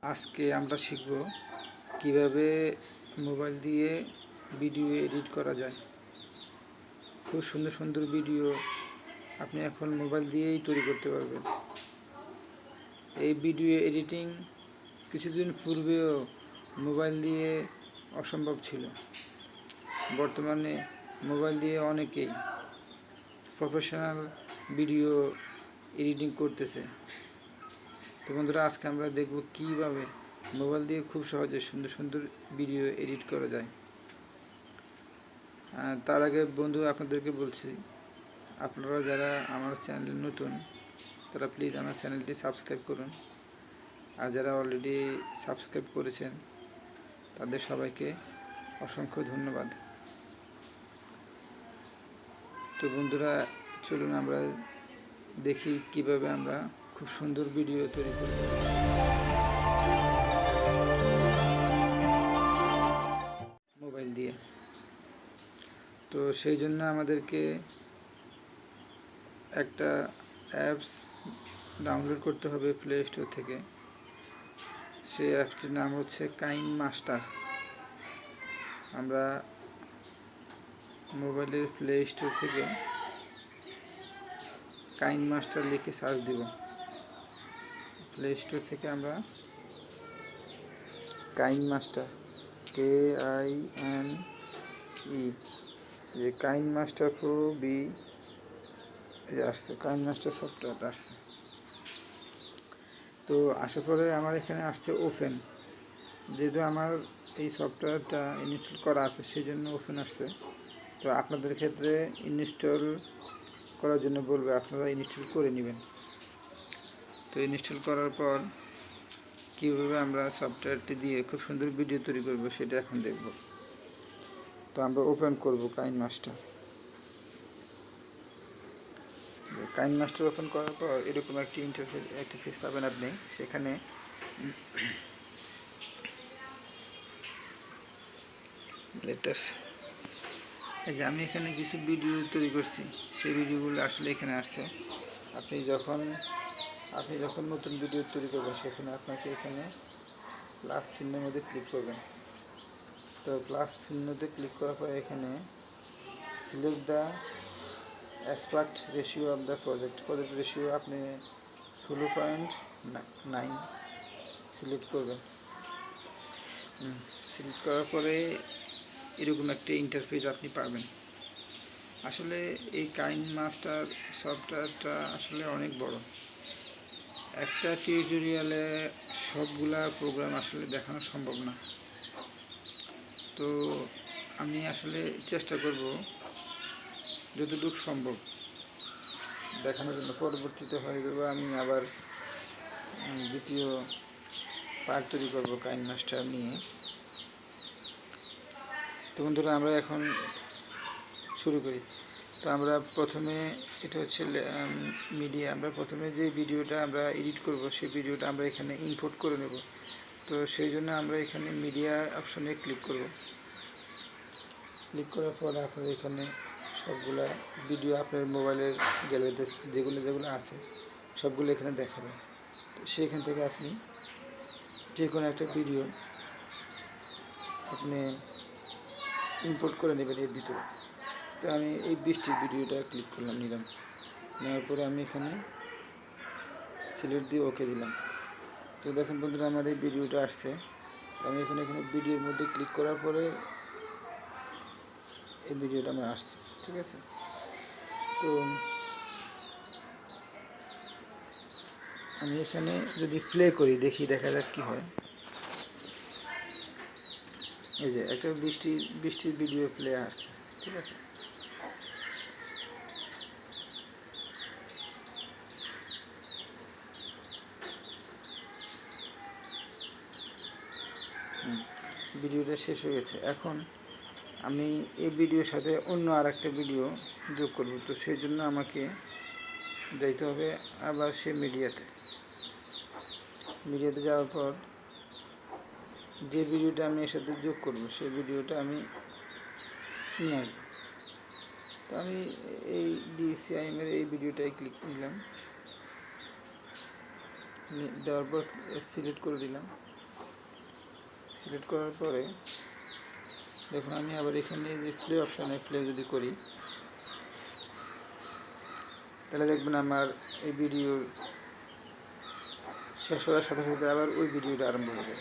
আজকে আমরা শিখব কিভাবে মোবাইল দিয়ে ভিডিও এডিট করা যায়। খুব সুন্দর সুন্দর ভিডিও আপনি এখন মোবাইল দিয়েই তৈরি করতে পারবেন। এই ভিডিও এডিটিং কিছুদিন পূর্বেও মোবাইল দিয়ে অসম্ভব ছিল। বর্তমানে মোবাইল দিয়ে অনেকেই প্রফেশনাল ভিডিও এডিটিং করতেছে। তো বন্ধুরা, আজকে আমরা দেখব কীভাবে মোবাইল দিয়ে খুব সহজে সুন্দর সুন্দর ভিডিও এডিট করা যায়। তার আগে বন্ধু আপনাদেরকে বলছি, আপনারা যারা আমার চ্যানেলে নতুন তারা প্লিজ আমার চ্যানেলটি সাবস্ক্রাইব করুন, আর যারা অলরেডি সাবস্ক্রাইব করেছেন তাদের সবাইকে অসংখ্য ধন্যবাদ। তো বন্ধুরা, চলুন আমরা দেখি কিভাবে আমরা খুব সুন্দর ভিডিও তৈরি করব। মোবাইল দিয়ে তো সেই জন্য আমাদেরকে একটা অ্যাপস ডাউনলোড করতে হবে প্লে স্টোর থেকে। সেই অ্যাপসটির নাম হচ্ছে কাইনমাস্টার। আমরা মোবাইলের প্লে স্টোর থেকে কাইনমাস্টার লিখে সার্চ দিব। প্লে স্টোর থেকে আমরা কাইনমাস্টার KINE যে কাইনমাস্টার প্রো বি আসছে, কাইনমাস্টার সফটওয়্যার আসছে। তো আসার পরে আমার এখানে আসছে ওপেন। যেহেতু আমার এই সফটওয়্যারটা ইনস্টল করা আছে সেই জন্য ওপেন আসছে। তো আপনাদের ক্ষেত্রে ইনস্টল করার জন্য বলবে, আপনারা ইনস্টল করে নেবেন। তো ইনস্টল করার পর কীভাবে আমরা সফটওয়্যারটি দিয়ে খুব সুন্দর ভিডিও তৈরি করব সেটা এখন দেখব। তো আমরা ওপেন করব কাইনমাস্টার। কাইনমাস্টার ওপেন করার পর এরকম একটি ইন্টারফেস পাবেন আপনি। সেখানে এই যে আমি এখানে কিছু ভিডিও তৈরি করছি, সেই ভিডিওগুলো আসলে এখানে আসছে। আপনি যখন নতুন ভিডিও তৈরি করবেন সেখানে আপনাকে এখানে প্লাস চিহ্নের মধ্যে ক্লিক করবেন। তো প্লাস চিহ্নতে ক্লিক করার পরে এখানে select the aspect ratio of the project ratio আপনি 16.9 সিলেক্ট করবেন। সিলেক্ট করার পরে এরকম একটা ইন্টারফেস আপনি পাবেন। আসলে এই কাইনমাস্টার সফটওয়্যারটা আসলে অনেক বড়। একটা টিউটোরিয়ালে সবগুলা প্রোগ্রাম আসলে দেখানো সম্ভব না। তো আমি আসলে চেষ্টা করব যতটুকু সম্ভব দেখানোর জন্য। পরবর্তীতে হয়ে যাবে আমি আবার দ্বিতীয় পার্ট তৈরি করব কাইনমাস্টার নিয়ে। তো বন্ধুরা, আমরা এখন শুরু করি। তো আমরা প্রথমে এটা হচ্ছে মিডিয়া। আমরা প্রথমে যে ভিডিওটা আমরা এডিট করব সেই ভিডিওটা আমরা এখানে ইম্পোর্ট করে নেব। তো সেই জন্য আমরা এখানে মিডিয়া অপশনে ক্লিক করব। ক্লিক করার পর আপনার এখানে সবগুলা ভিডিও আপনার মোবাইলের গ্যালারিতে যেগুলো আছে সবগুলো এখানে দেখাবে। তো সেখান থেকে আপনি যে কোনো একটা ভিডিও আপনি ইম্পোর্ট করে নেবেন এর ভিতরে। তো আমি এই বৃষ্টির ভিডিওটা ক্লিক নিলাম। নেওয়ার পরে আমি এখানে সিলেক্ট দিয়ে ওকে দিলাম। তো দেখুন বন্ধুরা, আমার এই ভিডিওটা আসছে। আমি এখানে ভিডিওর মধ্যে ক্লিক করার পরে এই ভিডিওটা আমার আসছে। ঠিক আছে, তো আমি এখানে যদি প্লে করি দেখা যাক কী হয়। এই যে একটা বৃষ্টির ভিডিও প্লে আসছে। ঠিক আছে, ভিডিওটা শেষ হয়ে গেছে। এখন আমি এই ভিডিওর সাথে অন্য আর একটা ভিডিও যোগ করব। তো সেই জন্য আমাকে যাইতে হবে আবার সে মিডিয়াতে যাওয়ার পর যে ভিডিওটা আমি এর সাথে যোগ করব সেই ভিডিওটা আমি নিয়ে আসবো। তো আমি এই DCIM-এর এই ভিডিওটাই ক্লিক নিলাম, দেওয়ার পর সিলেক্ট করে দিলাম। সিলেক্ট করার পরে দেখুন আমি আবার এখানে যে প্লে অপশানে প্লে যদি করি তাহলে দেখবেন আমার এই ভিডিওর শেষ হওয়ার সাথে সাথে আবার ওই ভিডিওটা আরম্ভ হবে।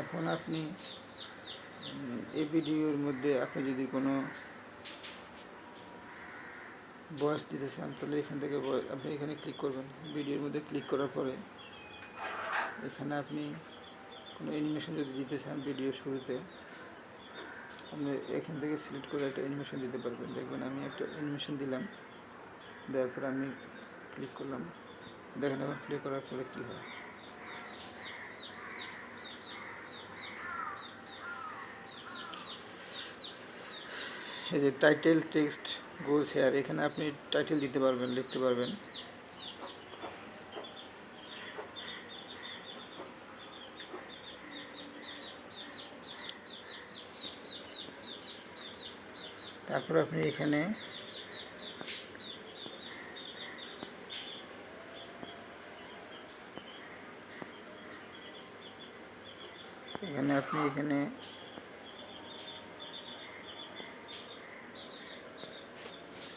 এখন আপনি এই ভিডিওর মধ্যে আপনি যদি কোনো ভয়েস দিতে চান তাহলে এখান থেকে আপনি এখানে ক্লিক করবেন। ভিডিওর মধ্যে ক্লিক করার পরে এখানে আপনি কোনো অ্যানিমেশন যদি দিতে চান ভিডিওর শুরুতে আপনি এখান থেকে সিলেক্ট করে একটা অ্যানিমেশন দিতে পারবেন। দেখবেন আমি একটা অ্যানিমেশন দিলাম, দেওয়ার পরে আমি ক্লিক করলাম, দেখেন আবার ক্লিক করার পরে কী হয়। এই যে টাইটেল টেক্সট গোজ হেয়ার, এখানে আপনি টাইটেল দিতে পারবেন, লিখতে পারবেন। তারপর আপনি এখানে এখানে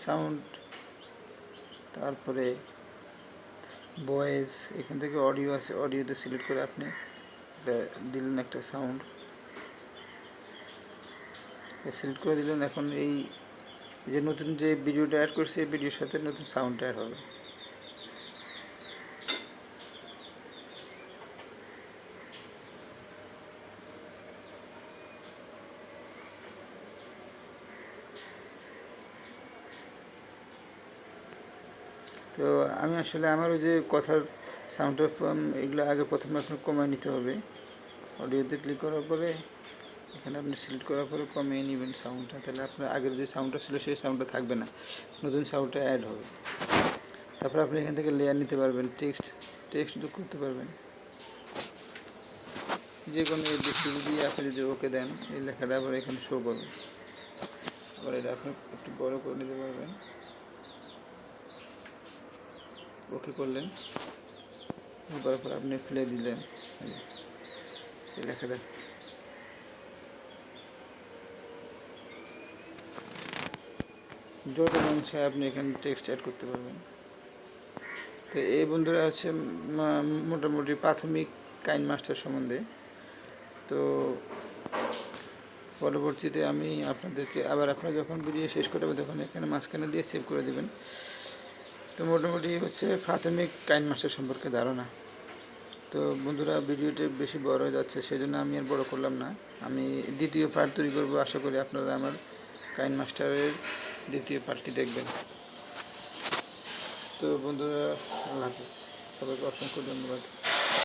সাউন্ড, তারপরে ভয়েস, এখান থেকে অডিও আছে, অডিওতে সিলেক্ট করে আপনি দিলেন একটা সাউন্ড, সিলেক্ট করে দিলেন। এখন এই যে নতুন যে ভিডিওটা অ্যাড করছে এই ভিডিওর সাথে নতুন সাউন্ডটা অ্যাড হবে। তো আমি আসলে আমার ওই যে কথার সাউন্ডটা এগুলো আগে প্রথমে আপনার কমিয়ে নিতে হবে। অডিওতে ক্লিক করার পরে এখানে আপনি সিলেক্ট করার পরে কমিয়ে নেবেন সাউন্ডটা, তাহলে আপনার আগের যে সাউন্ডটা ছিল সেই সাউন্ডটা থাকবে না, নতুন সাউন্ডটা অ্যাড হবে। তারপর আপনি এখান থেকে লেয়ার নিতে পারবেন, টেক্সট যোগ করতে পারবেন, যে কোনো এবিসিডি দিয়ে আপনি যদি ওকে দেন এই লেখাটা আবার এখানে শো করবে। আবার এটা আপনি একটু বড় করে নিতে পারবেন, ওকে করলেন, করার পর আপনি প্লে দিলেন, এই লেখাটা যত মন চায় আপনি এখানে টেক্সট অ্যাড করতে পারবেন। তো এই বন্ধুরা হচ্ছে মোটামুটি প্রাথমিক কাইনমাস্টার সম্বন্ধে। তো পরবর্তীতে আমি আপনাদেরকে আবার আপনারা যখন ভিডিও শেষ করবেন তখন এখানে মাঝখানে দিয়ে সেভ করে দেবেন। তো মোটামুটি হচ্ছে প্রাথমিক কাইনমাস্টার সম্পর্কে ধারণা। তো বন্ধুরা ভিডিওটি বেশি বড় হয়ে যাচ্ছে, সেজন্য আমি আর বড় করলাম না। আমি দ্বিতীয় পার্ট তৈরি করবো, আশা করি আপনারা আমার কাইনমাস্টারের দ্বিতীয় পার্টটি দেখবেন। তো বন্ধুরা আল্লাহ হাফিজ, সবাইকে অসংখ্য ধন্যবাদ।